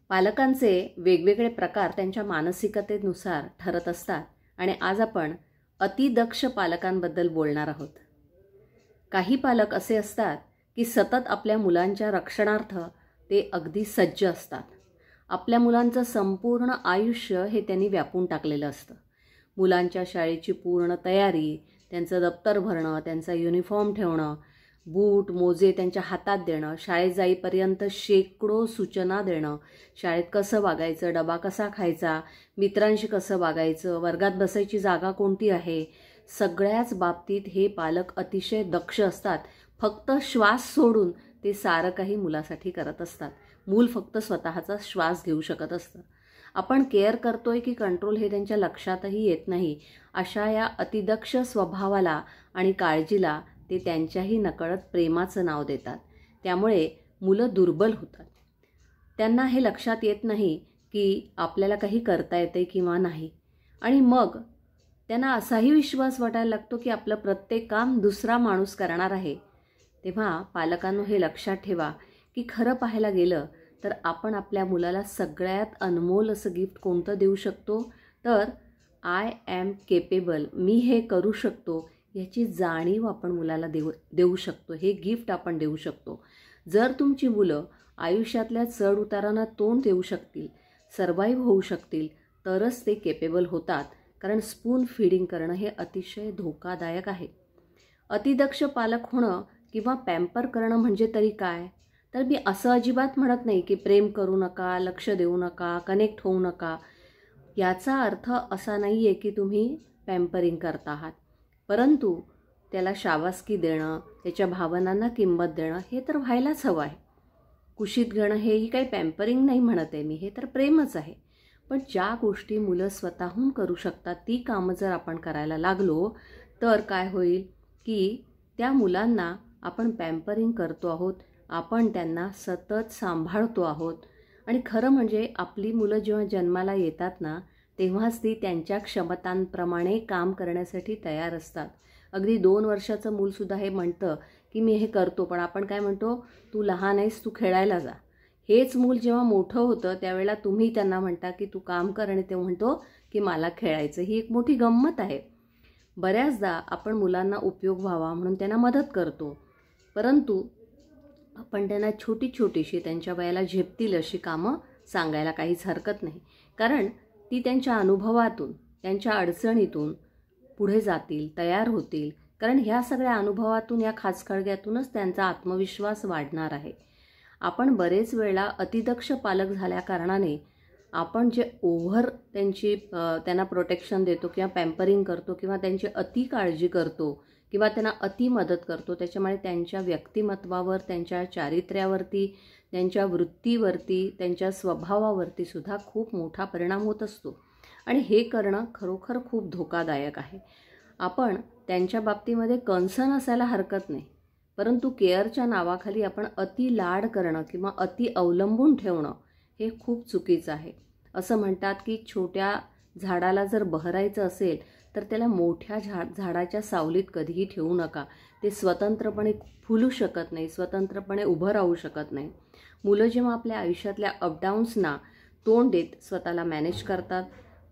पालकांचे वेगवेगळे प्रकार त्यांच्या मानसिकतेनुसार ठरत असतात आणि आज आपण अतिदक्ष पालकांबद्दल बोलणार आहोत. काही पालक असे असतात की सतत आपल्या मुलांच्या रक्षणार्थ ते अगदी सज्ज असतात. आपल्या मुलांचं संपूर्ण आयुष्य हे त्यांनी व्यापून टाकलेलं असतं. मुलांच्या शाळेची पूर्ण तयारी, त्यांचं दप्तर भरणं, त्यांचा युनिफॉर्म ठेवणं, बूट मोजे त्यांच्या हातात देणं, शाळेत जाईपर्यंत शेकडो सूचना देणं, शाळेत कसं वागायचं, डबा कसा खायचा, मित्रांशी कसं वागायचं, वर्गात बसायची जागा कोणती आहे, सगळ्याच बाबतीत हे पालक अतिशय दक्ष असतात. फक्त श्वास सोडून ते सारं काही मुलासाठी करत असतात. मूल फक्त स्वतःचा श्वास घेऊ शकत असतं. आपण केअर करतोय की कंट्रोल हे त्यांच्या लक्षातही येत नाही. अशा या अतिदक्ष स्वभावाला आणि काळजीला ते त्यांच्याही नकळत प्रेमाचं नाव देतात. त्यामुळे मुलं दुर्बल होतात. त्यांना हे लक्षात येत नाही की आपल्याला काही करता येते किंवा नाही. आणि मग त्यांना असाही विश्वास वाटायला लागतो की आपलं प्रत्येक काम दुसरा माणूस करणार आहे. तेव्हा पालकांनो हे लक्षात ठेवा की खरं पाहायला गेलं तर आपण आपल्या मुलाला सगळ्यात अनमोल असं गिफ्ट कोणतं देऊ शकतो, तर आय ॲम केपेबल, मी हे करू शकतो याची जाणीव आपण मुलाला देऊ शकतो. हे गिफ्ट आपण देऊ शकतो. जर तुमची मुलं आयुष्यातल्या चढ उतारांना तोंड देऊ शकतील, सर्वाईव्ह होऊ शकतील, तरच ते केपेबल होतात. कारण स्पून फीडिंग करणं हे अतिशय धोकादायक आहे. अतिदक्ष पालक होणं किंवा पॅम्पर करणं म्हणजे तरी काय? तर मी असं अजिबात म्हणत नाही की प्रेम करू नका, लक्ष देऊ नका, कनेक्ट होऊ नका. याचा अर्थ असा नाही आहे की तुम्ही पॅम्परिंग करता आहात. परंतु त्याला शाबासकी देणं, त्याच्या भावनांना किंमत देणं हे तर व्हायलाच हवं आहे. कुशीत घेणं हेही काही पॅम्परिंग नाही म्हणत आहे मी, हे तर प्रेमच आहे. पण ज्या गोष्टी मुलं स्वतःहून करू शकतात ती कामं जर आपण करायला लागलो तर काय होईल की त्या मुलांना आपण पॅम्परिंग करतो आहोत, आपण त्यांना सतत सांभाळतो आहोत. आणि खरं म्हणजे आपली मुलं जेव्हा जन्माला येतात ना तेव्हाच ती त्यांच्या क्षमतांप्रमाणे काम करण्यासाठी तयार असतात. अगदी 2 वर्षाचं मूलसुद्धा हे म्हणतं की मी हे करतो, पण आपण काय म्हणतो, तू लहान आहेस, तू खेळायला जा. हेच मूल जेव्हा मोठं होतं त्यावेळेला तुम्ही त्यांना म्हणता की तू काम कर आणि ते म्हणतो की मला खेळायचं. ही एक मोठी गंमत आहे. बऱ्याचदा आपण मुलांना उपयोग व्हावा म्हणून त्यांना मदत करतो, परंतु आपण त्यांना छोटी छोटीशी त्यांच्या वयाला झेपतील अशी कामं सांगायला काहीच हरकत नाही. कारण ती त्यांच्या अनुभवातून, त्यांच्या अडचणीतून पुढे जातील, तयार होतील. कारण ह्या सगळ्या अनुभवातून, या खाचखळग्यातूनच त्यांचा आत्मविश्वास वाढणार आहे. आपण बरेच वेळा अतिदक्ष पालक झाल्या कारणाने आपण जे ओव्हर त्यांना प्रोटेक्शन देतो किंवा पॅम्परिंग करतो किंवा त्यांची अति काळजी करतो किंवा त्यांना अति मदत करतो, त्याच्यामुळे त्यांच्या व्यक्तिमत्वावर, त्यांच्या चारित्र्यावरती, त्यांच्या वृत्तीवरती, त्यांच्या स्वभावावरती सुद्धा खूप मोठा परिणाम होत असतो. आणि हे करणं खरोखर खूप धोकादायक आहे. आपण त्यांच्या बाबतीमध्ये कन्सर्न असायला हरकत नाही, परंतु केअरच्या नावाखाली आपण अति लाड करणं किंवा अति अवलंबून ठेवणं हे खूप चुकीचं आहे. असं म्हणतात की छोट्या झाडाला जर बहरायचं असेल तर त्याला मोठ्या झाडाच्या सावलीत कधीही ठेवू नका. ते स्वतंत्रपणे फुलू शकत नाही, स्वतंत्रपणे उभं राहू शकत नाही. मुलं जेव्हा आपल्या आयुष्यातल्या अपडाऊन्सना तोंड देत स्वतःला मॅनेज करतात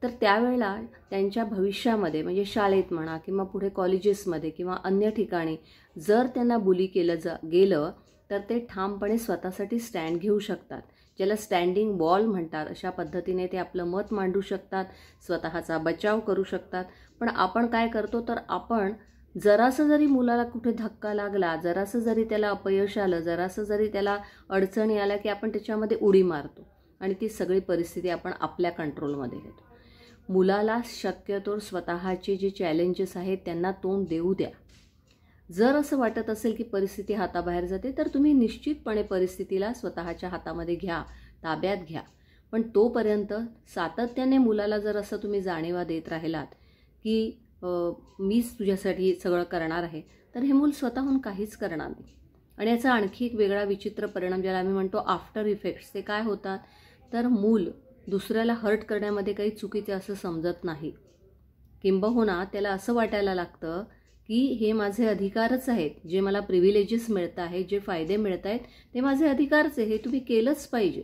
तर त्यावेळेला त्यांच्या भविष्यामध्ये, म्हणजे शाळेत म्हणा किंवा पुढे कॉलेजेसमध्ये किंवा अन्य ठिकाणी जर त्यांना बुली केलं गेलं तर ते ठामपणे स्वतःसाठी स्टँड घेऊ शकतात. ज्याला स्टँडिंग वॉल म्हणतात, अशा पद्धतीने ते आपलं मत मांडू शकतात, स्वतःचा बचाव करू शकतात. पण आपण काय करतो, तर आपण जरासं जरी मुलाला कुठे धक्का लागला, जरासं जरी त्याला अपयश आलं, जरासं जरी त्याला अडचणी आल्या की आपण त्याच्यामध्ये उडी मारतो आणि ती सगळी परिस्थिती आपण आपल्या कंट्रोलमध्ये घेतो. मुलाला शक्यतो स्वतःचे जे चॅलेंजेस आहेत त्यांना तोंड देऊ द्या. जर असं वाटत असेल की परिस्थिती हाताबाहेर जाते तर तुम्ही निश्चितपणे परिस्थितीला स्वतःच्या हातामध्ये घ्या, ताब्यात घ्या. पण तोपर्यंत सातत्याने मुलाला जर असं तुम्ही जाणीवा देत राहिलात की मीच तुझ्यासाठी सगळं करणार आहे, तर हे मूल स्वतःहून काहीच करणार नाही. आणि याचा आणखी एक वेगळा विचित्र परिणाम, ज्याला आम्ही म्हणतो आफ्टर इफेक्ट्स, ते काय होतात, तर मूल दुसऱ्याला हर्ट करण्यामध्ये काही चुकीचे असं समजत नाही. किंबहुना त्याला असं वाटायला लागतं की हे माझे अधिकारच आहेत, जे मला प्रिव्हिलेजेस मिळत आहेत, जे फायदे मिळत आहेत ते माझे अधिकारच आहे, हे तुम्ही केलंच पाहिजे.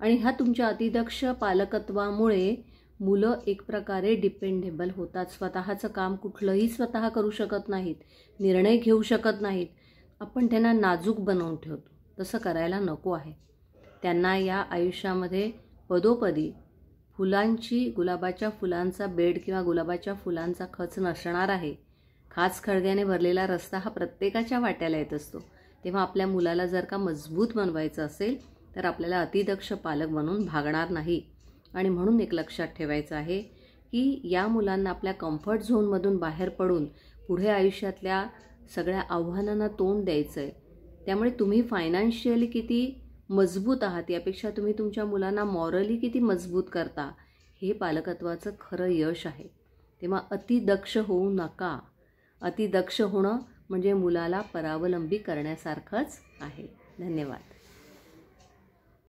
आणि ह्या तुमच्या अतिदक्ष पालकत्वामुळे मुलं एक प्रकारे डिपेंडेबल होतात. स्वतःचं काम कुठलंही स्वतः करू शकत नाहीत, निर्णय घेऊ शकत नाहीत. आपण त्यांना नाजूक बनवून ठेवतो. तसं करायला नको आहे. त्यांना या आयुष्यामध्ये पदोपदी गुलाबाच्या फुलांचा बेड किंवा गुलाबाच्या फुलांचा खच नसणार आहे. खाच खळग्याने भरलेला रस्ता हा प्रत्येकाच्या वाट्याला येत असतो. तेव्हा आपल्या मुलाला जर का मजबूत बनवायचं असेल तर आपल्याला अतिदक्ष पालक बनून भागणार नाही. आणि म्हणून एक लक्षात ठेवायचं आहे की या मुलांना आपल्या कम्फर्ट झोनमधून बाहेर पडून पुढे आयुष्यातल्या सगळ्या आव्हानांना तोंड द्यायचं आहे. त्यामुळे तुम्ही फायनान्शियली किती मजबूत आहात यापेक्षा तुम्ही तुमच्या मुलांना मॉरली किती मजबूत करता हे पालकत्वाचं खरं यश आहे. तेव्हा अतिदक्ष होऊ नका. अतिदक्ष होणं म्हणजे मुलाला परावलंबी करण्यासारखंच आहे. धन्यवाद.